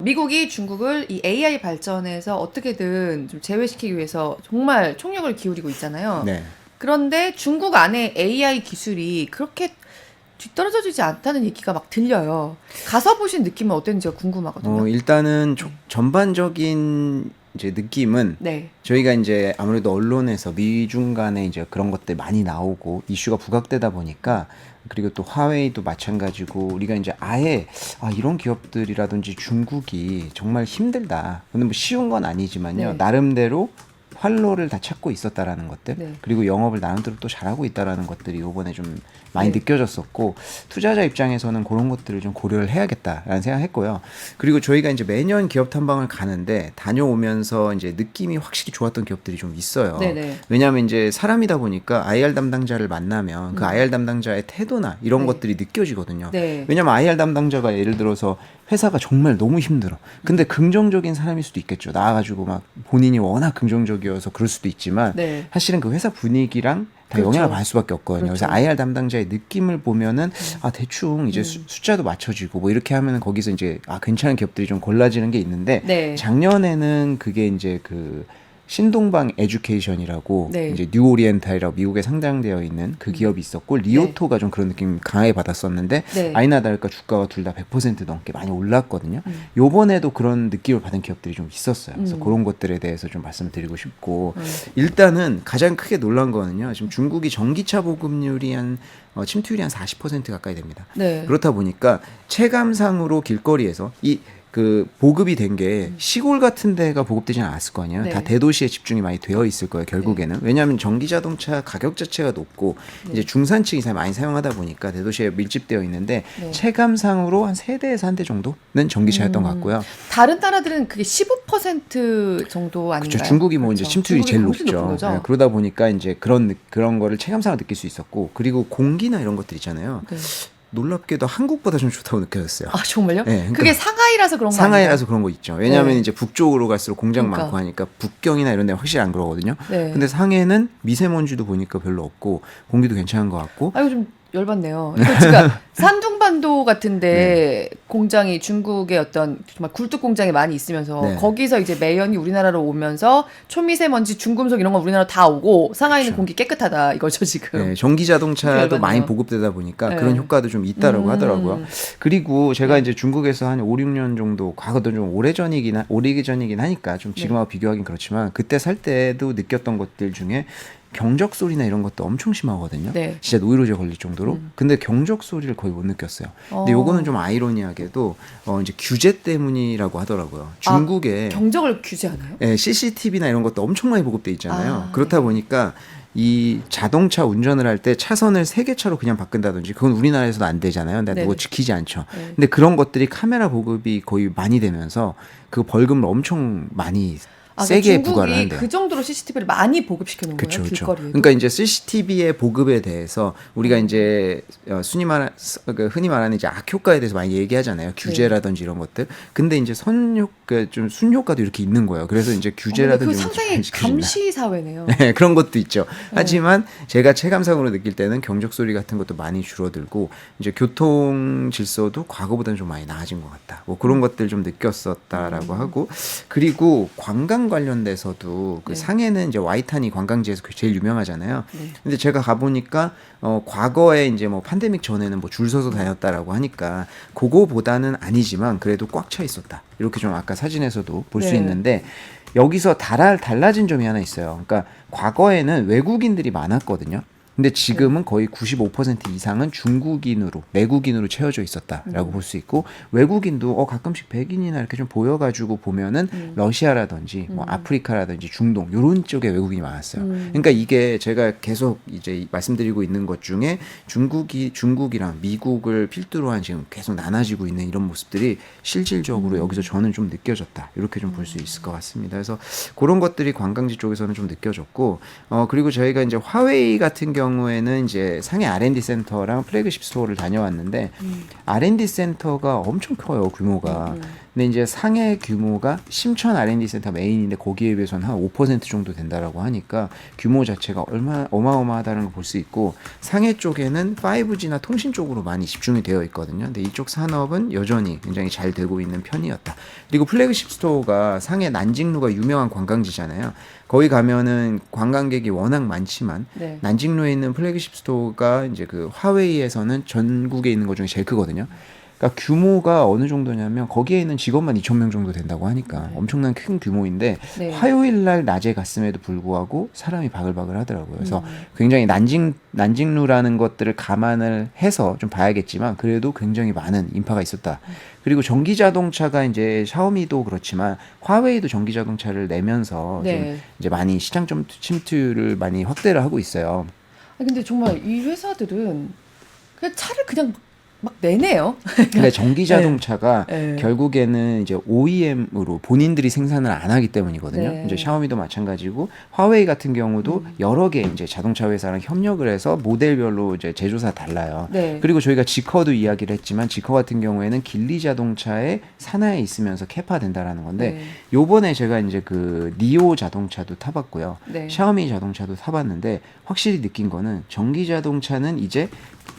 미국이 중국을 이 AI 발전에서 어떻게든 좀 제외시키기 위해서 정말 총력을 기울이고 있잖아요. 네. 그런데 중국 안에 AI 기술이 그렇게 뒤떨어져지지 않다는 얘기가 막 들려요. 가서 보신 느낌은 어땠는지가 궁금하거든요. 일단은 전반적인 이제 느낌은 네. 저희가 이제 아무래도 언론에서 미중 간에 이제 그런 것들 많이 나오고 이슈가 부각되다 보니까 그리고 또 화웨이도 마찬가지고 우리가 이제 아예 이런 기업들이라든지 중국이 정말 힘들다. 근데 뭐 쉬운 건 아니지만요. 네. 나름대로 활로를 다 찾고 있었다라는 것들 네. 그리고 영업을 나름대로 또 잘하고 있다라는 것들이 이번에 좀 많이 네. 느껴졌었고 투자자 입장에서는 그런 것들을 좀 고려를 해야겠다라는 생각했고요. 그리고 저희가 이제 매년 기업 탐방을 가는데 다녀오면서 이제 느낌이 확실히 좋았던 기업들이 좀 있어요. 네네. 왜냐하면 이제 사람이다 보니까 IR 담당자를 만나면 그 IR 담당자의 태도나 이런 네. 것들이 느껴지거든요. 네. 왜냐하면 IR 담당자가 예를 들어서 회사가 정말 너무 힘들어. 근데 긍정적인 사람일 수도 있겠죠. 나와가지고 막 본인이 워낙 긍정적이어서 그럴 수도 있지만 네. 사실은 그 회사 분위기랑 다 그렇죠. 영향을 받을 수밖에 없거든요. 그렇죠. 그래서 IR 담당자의 느낌을 보면은 대충 이제 숫자도 맞춰지고 뭐 이렇게 하면은 거기서 이제 괜찮은 기업들이 좀 골라지는 게 있는데 네. 작년에는 그게 이제 그 신동방 에듀케이션이라고 네. 이제 뉴오리엔탈이라고 미국에 상장되어 있는 그 기업이 있었고 리오토가 좀 그런 느낌 강하게 받았었는데 네. 아이나 다를까 주가가 둘 다 100% 넘게 많이 올랐거든요. 요번에도 그런 느낌을 받은 기업들이 좀 있었어요. 그래서 그런 것들에 대해서 좀 말씀드리고 싶고 일단은 가장 크게 놀란 거는요. 지금 중국이 전기차 보급률이 침투율이 한 40% 가까이 됩니다. 네. 그렇다 보니까 체감상으로 길거리에서 그 보급이 된 게 시골 같은 데가 보급되지는 않았을 거 아니에요. 네. 다 대도시에 집중이 많이 되어 있을 거예요. 결국에는. 왜냐하면 전기 자동차 가격 자체가 높고 이제 중산층이 많이 사용하다 보니까 대도시에 밀집되어 있는데 네. 체감상으로 한 3대에서 한 대 정도는 전기차였던 것 같고요. 다른 나라들은 그게 15% 정도 아닌가요? 그렇죠. 중국이 뭐 이제 그렇죠. 침투율이 제일 중국이 훨씬 높은 높죠. 거죠? 네, 그러다 보니까 이제 그런 거를 체감상으로 느낄 수 있었고 그리고 공기나 이런 것들 있잖아요. 네. 놀랍게도 한국보다 좀 좋다고 느껴졌어요. 정말요? 네, 그러니까 그게 상하이라서 그런 거 상하이라서 그런 거 있죠. 왜냐하면 네. 이제 북쪽으로 갈수록 공장 그러니까. 많고 하니까 북경이나 이런 데 확실히 안 그러거든요. 네. 근데 상해는 미세먼지도 보니까 별로 없고 공기도 괜찮은 것 같고 아이고 좀 열받네요. 그러니까 산둥반도 같은데 공장이 중국의 어떤 정말 굴뚝 공장이 많이 있으면서 네. 거기서 이제 매연이 우리나라로 오면서 초미세먼지, 중금속 이런 거 우리나라 다 오고 상하이는 그렇죠. 공기 깨끗하다 이거죠 지금. 네, 전기 자동차도 열받네요. 많이 보급되다 보니까 네. 그런 효과도 좀 있다라고 하더라고요. 그리고 제가 이제 중국에서 한 5, 6년 정도 과거도 좀 오래전이긴 하니까 좀 지금하고 비교하긴 그렇지만 그때 살 때도 느꼈던 것들 중에 경적 소리나 이런 것도 엄청 심하거든요. 네. 진짜 노이로제 걸릴 정도로. 근데 경적 소리를 거의 못 느꼈어요. 근데 요거는 좀 아이러니하게도 이제 규제 때문이라고 하더라고요. 중국에 경적을 규제하나요? CCTV나 이런 것도 엄청 많이 보급돼 있잖아요. 그렇다 보니까 이 자동차 운전을 할 때 차선을 3개 차로 그냥 바꾼다든지 그건 우리나라에서도 안 되잖아요. 근데 네네. 누구 지키지 않죠. 네. 근데 그런 것들이 카메라 보급이 거의 많이 되면서 그 벌금을 엄청 많이 세게 부과를 중국이 한대요. 그 정도로 CCTV를 많이 보급시켜 놓은 거예요. 그렇죠. 길거리에. 그러니까 이제 CCTV의 보급에 대해서 우리가 이제 흔히 말하는 이제 악효과에 대해서 많이 얘기하잖아요. 규제라든지 이런 것들. 근데 이제 좀 순효과도 이렇게 있는 거예요. 그래서 이제 규제라든지 그 이런 거 좀 상당히 많이 시켜준다. 감시 사회네요. 네, 그런 것도 있죠. 하지만 제가 체감상으로 느낄 때는 경적 소리 같은 것도 많이 줄어들고 이제 교통 질서도 과거보다는 좀 많이 나아진 것 같다. 뭐 그런 것들 좀 느꼈었다라고 하고 그리고 관광 관련돼서도 그 네. 상해는 이제 와이탄이 관광지에서 제일 유명하잖아요. 네. 근데 제가 가보니까 과거에 이제 뭐 팬데믹 전에는 뭐 줄 서서 다녔다라고 하니까 그거보다는 아니지만 그래도 꽉 차 있었다. 이렇게 좀 아까 사진에서도 볼 수 네. 있는데 여기서 달라진 점이 하나 있어요. 그러니까 과거에는 외국인들이 많았거든요. 근데 지금은 거의 95% 이상은 중국인으로 내국인으로 채워져 있었다라고 볼 수 있고 외국인도 가끔씩 백인이나 이렇게 좀 보여가지고 보면은 러시아라든지 뭐 아프리카라든지 중동 이런 쪽에 외국인이 많았어요. 그러니까 이게 제가 계속 이제 말씀드리고 있는 것 중에 중국이랑 미국을 필두로 한 지금 계속 나눠지고 있는 이런 모습들이 실질적으로 여기서 저는 좀 느껴졌다 이렇게 좀 볼 수 있을 것 같습니다. 그래서 그런 것들이 관광지 쪽에서는 좀 느껴졌고 그리고 저희가 이제 화웨이 같은 경우 경우에는 이제 상해 R&D 센터랑 플래그십 스토어를 다녀왔는데 R&D 센터가 엄청 커요, 규모가. 근데 이제 상해 규모가 심천 R&D 센터 메인인데 거기에 비해서는 한 5% 정도 된다라고 하니까 규모 자체가 얼마나 어마어마하다는 걸 볼 수 있고, 상해 쪽에는 5G나 통신 쪽으로 많이 집중이 되어 있거든요. 근데 이쪽 산업은 여전히 굉장히 잘 되고 있는 편이었다. 그리고 플래그십 스토어가 상해 난징루가 유명한 관광지잖아요. 거기 가면은 관광객이 워낙 많지만 네. 난징루에 있는 플래그십 스토어가 이제 그 화웨이에서는 전국에 있는 것 중에 제일 크거든요. 그러니까 규모가 어느 정도냐면 거기에 있는 직원만 2,000명 정도 된다고 하니까 엄청난 큰 규모인데 네. 화요일 날 낮에 갔음에도 불구하고 사람이 바글바글 하더라고요. 그래서 굉장히 난징루라는 것들을 감안을 해서 좀 봐야겠지만 그래도 굉장히 많은 인파가 있었다. 그리고 전기 자동차가 이제 샤오미도 그렇지만 화웨이도 전기 자동차를 내면서 네. 좀 이제 많이 시장 좀 침투를 많이 확대를 하고 있어요. 아니, 근데 정말 이 회사들은 그냥 차를 그냥 막 내네요. 근데 전기 자동차가 네. 결국에는 이제 OEM으로 본인들이 생산을 안 하기 때문이거든요. 네. 이제 샤오미도 마찬가지고 화웨이 같은 경우도 여러 개 이제 자동차 회사랑 협력을 해서 모델별로 이제 제조사 달라요. 네. 그리고 저희가 지커도 이야기를 했지만 지커 같은 경우에는 길리 자동차의 산하에 있으면서 캐파된다라는 건데 네. 요번에 제가 이제 그 니오 자동차도 타봤고요. 네. 샤오미 자동차도 타봤는데 확실히 느낀 거는 전기 자동차는 이제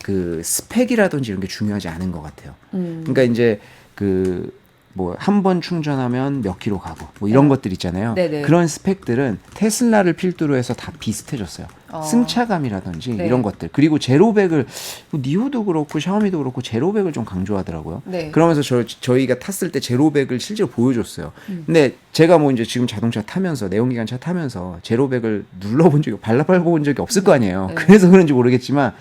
그 스펙이라든지 이런 게 중요하지 않은 것 같아요. 그러니까 이제 그 뭐 한 번 충전하면 몇 킬로 가고 뭐 이런 것들 있잖아요. 네네. 그런 스펙들은 테슬라를 필두로 해서 다 비슷해졌어요. 승차감이라든지 네. 이런 것들. 그리고 제로백을 뭐 니오도 그렇고 샤오미도 그렇고 제로백을 좀 강조하더라고요. 네. 그러면서 저희가 탔을 때 제로백을 실제로 보여줬어요. 근데 제가 뭐 이제 지금 자동차 타면서 내연기관차 타면서 제로백을 눌러본 적이 발라밟아본 적이 없을 거 아니에요. 네. 그래서 그런지 모르겠지만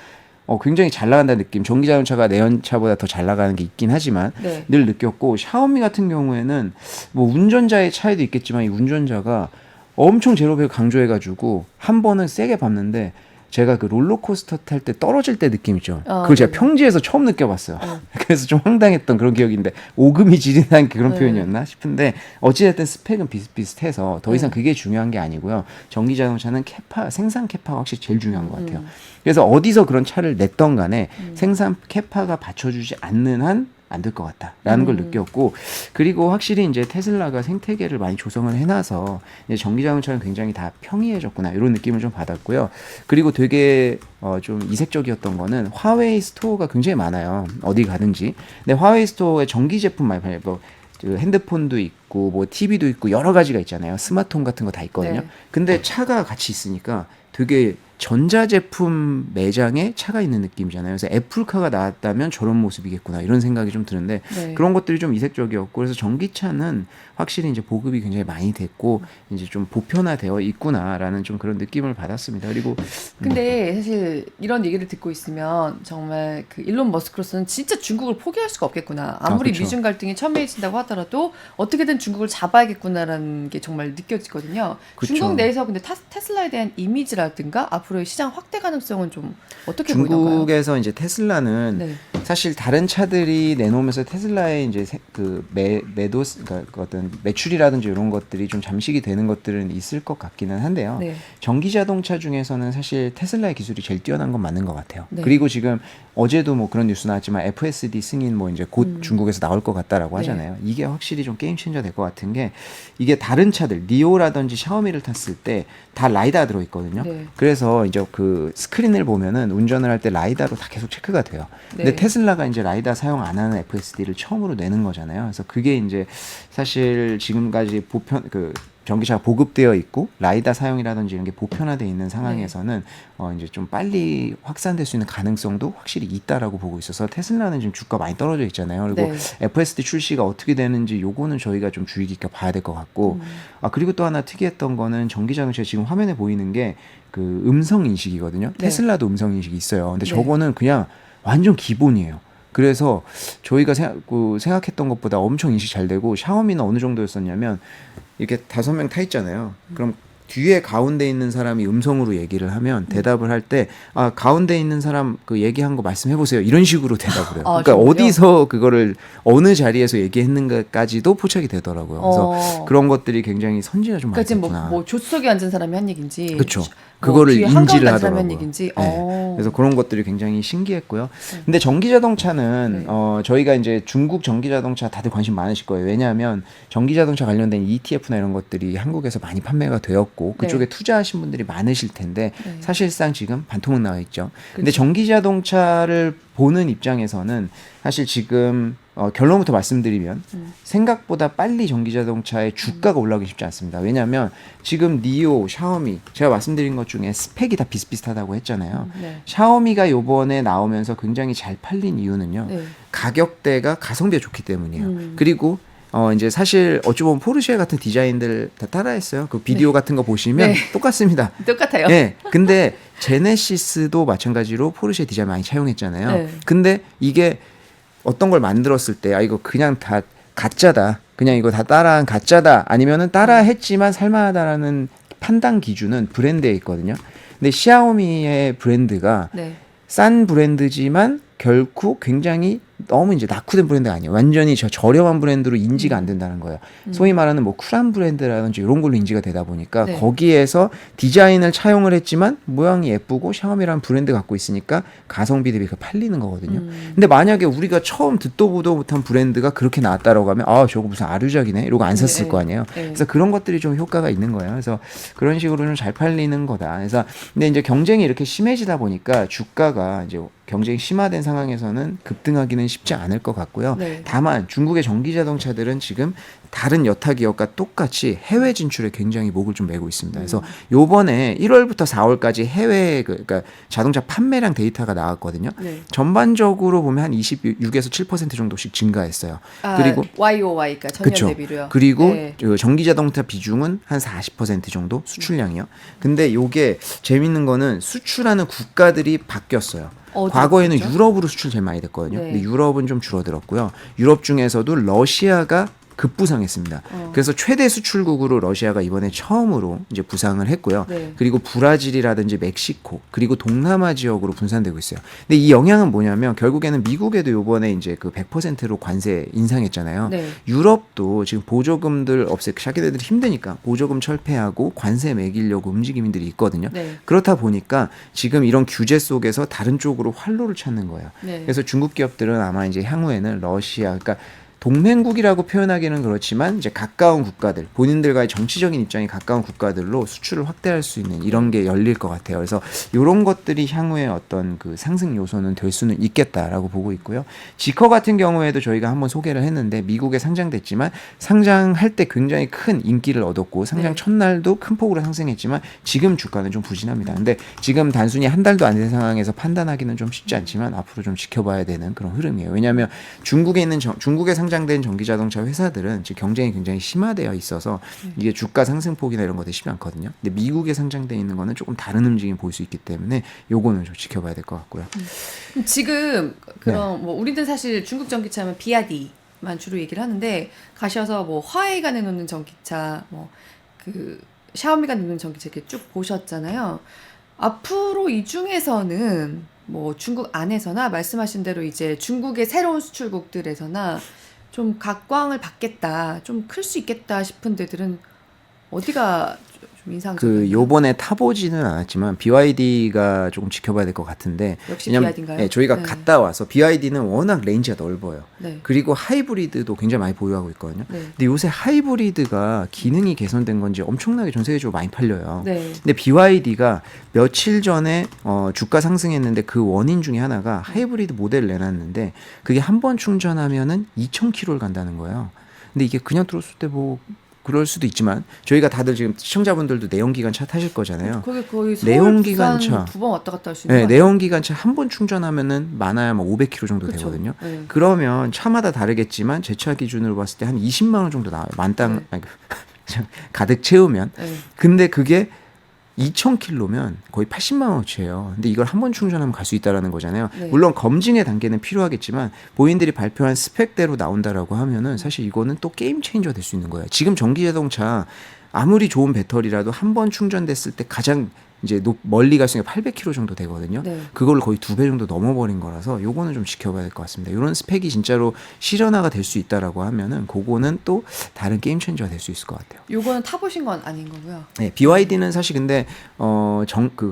굉장히 잘 나간다는 느낌. 전기 자동차가 내연차보다 더 잘 나가는 게 있긴 하지만 네. 늘 느꼈고, 샤오미 같은 경우에는 뭐 운전자의 차이도 있겠지만 이 운전자가 엄청 제로백을 강조해가지고 한 번은 세게 밟는데 제가 그 롤러코스터 탈 때 떨어질 때 느낌 있죠. 그걸 제가 네네. 평지에서 처음 느껴봤어요. 그래서 좀 황당했던 그런 기억인데 오금이 지린다는 그런 네. 표현이었나 싶은데 어찌됐든 스펙은 비슷비슷해서 더 이상 그게 중요한 게 아니고요. 전기 자동차는 생산 캐파가 확실히 제일 중요한 것 같아요. 그래서 어디서 그런 차를 냈던 간에 생산 캐파가 받쳐주지 않는 한 안 될 것 같다라는 걸 느꼈고, 그리고 확실히 이제 테슬라가 생태계를 많이 조성을 해놔서 이제 전기 자동차는 굉장히 다 평이해졌구나 이런 느낌을 좀 받았고요. 그리고 되게 좀 이색적이었던 거는 화웨이 스토어가 굉장히 많아요. 어디 가든지. 근데 화웨이 스토어에 전기 제품 많이 팔려요. 뭐 그 핸드폰도 있고 뭐 TV도 있고 여러 가지가 있잖아요. 스마트홈 같은 거 다 있거든요. 네. 근데 차가 같이 있으니까 되게 전자제품 매장에 차가 있는 느낌이잖아요. 그래서 애플카가 나왔다면 저런 모습이겠구나 이런 생각이 좀 드는데 네. 그런 것들이 좀 이색적이었고, 그래서 전기차는 확실히 이제 보급이 굉장히 많이 됐고 이제 좀 보편화되어 있구나라는 좀 그런 느낌을 받았습니다. 그리고 근데 사실 이런 얘기를 듣고 있으면 정말 그 일론 머스크로서는 진짜 중국을 포기할 수가 없겠구나. 아무리 그쵸. 미중 갈등이 첨예해진다고 하더라도 어떻게든 중국을 잡아야겠구나라는 게 정말 느껴지거든요. 그쵸. 중국 내에서 근데 테슬라에 대한 이미지라든가 앞으로의 시장 확대 가능성은 좀 어떻게 보이던가요? 중국에서 이제 테슬라는 네. 사실 다른 차들이 내놓으면서 테슬라의 이제 그 매도, 그러니까 어떤 매출이라든지 이런 것들이 좀 잠식이 되는 것들은 있을 것 같기는 한데요. 네. 전기 자동차 중에서는 사실 테슬라의 기술이 제일 뛰어난 건 맞는 것 같아요. 네. 그리고 지금 어제도 뭐 그런 뉴스 나왔지만 FSD 승인 뭐 이제 곧 중국에서 나올 것 같다라고 네. 하잖아요. 이게 확실히 좀 게임 체인저 될 것 같은 게, 이게 다른 차들 니오라든지 샤오미를 탔을 때 다 라이다 들어 있거든요. 네. 그래서 이제 그 스크린을 보면은 운전을 할 때 라이다로 다 계속 체크가 돼요. 근데 네. 테슬라가 이제 라이다 사용 안 하는 FSD를 처음으로 내는 거잖아요. 그래서 그게 이제 사실 지금까지 전기차가 보급되어 있고 라이다 사용이라든지 이런 게 보편화되어 있는 상황에서는 이제 좀 빨리 확산될 수 있는 가능성도 확실히 있다라고 보고 있어서 테슬라는 지금 주가 많이 떨어져 있잖아요. 그리고 네. FSD 출시가 어떻게 되는지 요거는 저희가 좀 주의 깊게 봐야 될 것 같고, 그리고 또 하나 특이했던 거는 전기 자동차 지금 화면에 보이는 게 그 음성 인식이거든요. 네. 테슬라도 음성 인식이 있어요. 근데 네. 저거는 그냥 완전 기본이에요. 그래서 저희가 생각했던 것보다 엄청 인식 잘 되고, 샤오미는 어느 정도였었냐면 이렇게 5명 타 있잖아요. 그럼 뒤에 가운데 있는 사람이 음성으로 얘기를 하면 대답을 할 때 가운데 있는 사람 그 얘기한 거 말씀해 보세요. 이런 식으로 대답을 해요. 그러니까 정말요? 어디서 그거를 어느 자리에서 얘기했는가까지도 포착이 되더라고요. 그래서 그런 것들이 굉장히 선지가 좀 그러니까 지금 많구나. 뭐 조수석에 앉은 사람이 한 얘기인지, 그렇죠. 뭐 그거를 뒤에 인지를 한가운데 앉은 사람이 한 하더라고요. 얘기인지. 네. 그래서 그런 것들이 굉장히 신기했고요. 근데 전기 자동차는 저희가 이제 중국 전기 자동차 다들 관심 많으실 거예요. 왜냐하면 전기 자동차 관련된 ETF나 이런 것들이 한국에서 많이 판매가 되었고 그쪽에 투자하신 분들이 많으실 텐데 사실상 지금 반토막 나와 있죠. 근데 전기 자동차를 보는 입장에서는 사실 지금 결론부터 말씀드리면 생각보다 빨리 전기자동차의 주가가 올라오기 쉽지 않습니다. 왜냐하면 지금 니오, 샤오미 제가 말씀드린 것 중에 스펙이 다 비슷비슷하다고 했잖아요. 샤오미가 요번에 나오면서 굉장히 잘 팔린 이유는요. 가격대가 가성비가 좋기 때문이에요. 그리고 이제 사실 어찌 보면 포르쉐 같은 디자인들 다 따라했어요. 그 비디오 같은 거 보시면 똑같습니다. 똑같아요. 네. 근데 제네시스도 마찬가지로 포르쉐 디자인 많이 차용했잖아요. 근데 이게 어떤 걸 만들었을 때 이거 그냥 다 가짜다. 그냥 이거 다 따라한 가짜다. 아니면은 따라했지만 살만하다라는 판단 기준은 브랜드에 있거든요. 근데 샤오미의 브랜드가 싼 브랜드지만 결코 굉장히 너무 이제 낙후된 브랜드가 아니에요. 완전히 저렴한 브랜드로 인지가 안 된다는 거예요. 소위 말하는 뭐 쿨한 브랜드라든지 이런 걸로 인지가 되다 보니까 거기에서 디자인을 차용을 했지만 모양이 예쁘고 샤오미라는 브랜드 갖고 있으니까 가성비 대비 팔리는 거거든요. 근데 만약에 우리가 처음 듣도 보도 못한 브랜드가 그렇게 나왔다라고 하면 저거 무슨 아류작이네 이러고 안 샀을 거 아니에요. 그래서 그런 것들이 좀 효과가 있는 거예요. 그래서 그런 식으로 좀 잘 팔리는 거다. 그래서 근데 이제 경쟁이 이렇게 심해지다 보니까 주가가 이제 경쟁이 심화된 상황에서는 급등하기는 쉽지 않을 것 같고요. 다만 중국의 전기 자동차들은 지금 다른 여타 기업과 똑같이 해외 진출에 굉장히 목을 좀 메고 있습니다. 그래서 요번에 1월부터 4월까지 해외 그러니까 자동차 판매량 데이터가 나왔거든요. 전반적으로 보면 한 26에서 7% 정도씩 증가했어요. 그리고 YOY가 전년 대비로요. 그리고 전기 자동차 비중은 한 40% 정도 수출량이요. 근데 요게 재밌는 거는 수출하는 국가들이 바뀌었어요. 과거에는 그렇죠? 유럽으로 수출 제일 많이 됐거든요. 근데 유럽은 좀 줄어들었고요. 유럽 중에서도 러시아가 급부상했습니다. 그래서 최대 수출국으로 러시아가 이번에 처음으로 이제 부상을 했고요. 그리고 브라질이라든지 멕시코 그리고 동남아 지역으로 분산되고 있어요. 근데 이 영향은 뭐냐면 결국에는 미국에도 이번에 이제 그 100%로 관세 인상했잖아요. 유럽도 지금 보조금들 자기네들이 힘드니까 보조금 철폐하고 관세 매기려고 움직임들이 있거든요. 그렇다 보니까 지금 이런 규제 속에서 다른 쪽으로 활로를 찾는 거예요. 그래서 중국 기업들은 아마 이제 향후에는 러시아 그러니까 동맹국이라고 표현하기는 그렇지만 이제 가까운 국가들, 본인들과의 정치적인 입장이 가까운 국가들로 수출을 확대할 수 있는 이런 게 열릴 것 같아요. 그래서 이런 것들이 향후에 어떤 그 상승 요소는 될 수는 있겠다라고 보고 있고요. 지커 같은 경우에도 저희가 한번 소개를 했는데 미국에 상장됐지만 상장할 때 굉장히 큰 인기를 얻었고 상장 첫날도 큰 폭으로 상승했지만 지금 주가는 좀 부진합니다. 근데 지금 단순히 한 달도 안 된 상황에서 판단하기는 좀 쉽지 않지만 앞으로 좀 지켜봐야 되는 그런 흐름이에요. 왜냐하면 중국에 상장된 전기자동차 회사들은 지금 경쟁이 굉장히 심화되어 있어서 이게 주가 상승폭이나 이런 것들이 쉽지 않거든요. 근데 미국에 상장되어 있는 거는 조금 다른 움직임을 볼 수 있기 때문에 요거는 좀 지켜봐야 될 것 같고요. 지금 그럼 뭐 우리는 사실 중국 전기차면 비아디만 주로 얘기를 하는데 가셔서 뭐 화웨이가 내놓는 전기차, 뭐 그 샤오미가 내놓는 전기차 이렇게 쭉 보셨잖아요. 앞으로 이 중에서는 뭐 중국 안에서나 말씀하신 대로 이제 중국의 새로운 수출국들에서나 좀 각광을 받겠다, 좀 클 수 있겠다 싶은 데들은 어디가 좀 인상적이에요? 요번에 타보지는 않았지만 BYD가 조금 지켜봐야 될 것 같은데 역시 BYD인가요? 네, 저희가 갔다 와서 BYD는 워낙 레인지가 넓어요. 그리고 하이브리드도 굉장히 많이 보유하고 있거든요. 근데 요새 하이브리드가 기능이 개선된 건지 엄청나게 전 세계적으로 많이 팔려요. 근데 BYD가 며칠 전에 주가 상승했는데 그 원인 중에 하나가 하이브리드 모델을 내놨는데 그게 한 번 충전하면은 2,000km를 간다는 거예요. 근데 이게 그냥 들었을 때 뭐 그럴 수도 있지만 저희가 다들 지금 시청자분들도 내연기관차 타실 거잖아요. 그게 거의 내연기관차 2번 왔다 갔다 할 수 있는 거 내연기관차 한 번 충전하면은 많아야 뭐 500km 정도 되거든요. 그러면 차마다 다르겠지만 제 차 기준으로 봤을 때 한 20만 원 정도 나와요. 만땅 가득 채우면. 근데 그게 2,000km면 거의 80만 원어치예요. 근데 이걸 한 번 충전하면 갈 수 있다라는 거잖아요. 물론 검증의 단계는 필요하겠지만 본인들이 발표한 스펙대로 나온다라고 하면은 사실 이거는 또 게임 체인저가 될 수 있는 거예요. 지금 전기 자동차 아무리 좋은 배터리라도 한 번 충전됐을 때 가장 이제 멀리 갈 수 있는 800km 정도 되거든요. 네. 그걸 거의 2배 정도 넘어버린 거라서 요거는 좀 지켜봐야 될 것 같습니다. 이런 스펙이 진짜로 실현화가 될 수 있다라고 하면은 그거는 또 다른 게임 체인저가 될 수 있을 것 같아요. 요거는 타보신 건 아닌 거고요. 네, BYD는 사실 근데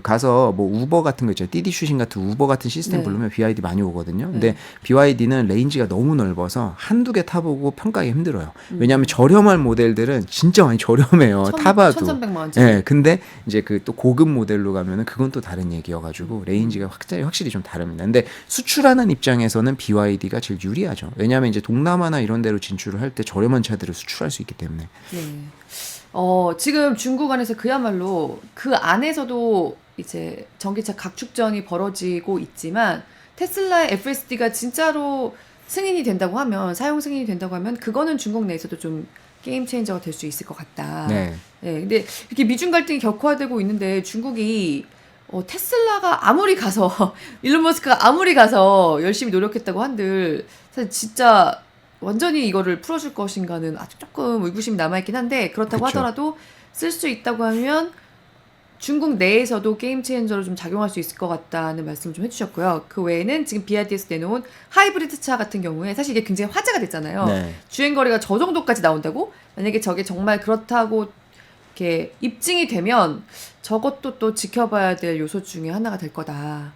가서 뭐 우버 같은 거 있죠.滴滴 슈싱 같은 우버 같은 시스템 네. 부르면 BYD 많이 오거든요. 근데 네. BYD는 레인지가 너무 넓어서 한두 개 타보고 평가하기 힘들어요. 왜냐하면 저렴한 모델들은 진짜 많이 저렴해요. 타봐도. 1,300만 원. 네, 근데 이제 그 또 고급 모델로 가면은 그건 또 다른 얘기여가지고 레인지가 확실히 좀 다릅니다. 근데 수출하는 입장에서는 BYD가 제일 유리하죠. 왜냐하면 이제 동남아나 이런 데로 진출을 할 때 저렴한 차들을 수출할 수 있기 때문에. 네. 지금 중국 안에서 그야말로 그 안에서도 이제 전기차 각축전이 벌어지고 있지만 테슬라의 FSD가 진짜로 승인이 된다고 하면 사용 승인이 된다고 하면 그거는 중국 내에서도 좀 게임 체인저가 될 수 있을 것 같다. 네. 네, 근데 이렇게 미중 갈등이 격화되고 있는데 중국이 테슬라가 아무리 가서 일론 머스크가 아무리 가서 열심히 노력했다고 한들 사실 진짜 완전히 이거를 풀어줄 것인가는 아직 조금 의구심이 남아있긴 한데 그렇다고 그쵸. 하더라도 쓸 수 있다고 하면 중국 내에서도 게임 체인저로 좀 작용할 수 있을 것 같다는 말씀을 좀 해주셨고요. 그 외에는 지금 BYD에서 내놓은 하이브리드 차 같은 경우에 사실 이게 굉장히 화제가 됐잖아요. 네. 주행거리가 저 정도까지 나온다고? 만약에 저게 정말 그렇다고 이렇게 입증이 되면 저것도 또 지켜봐야 될 요소 중에 하나가 될 거다.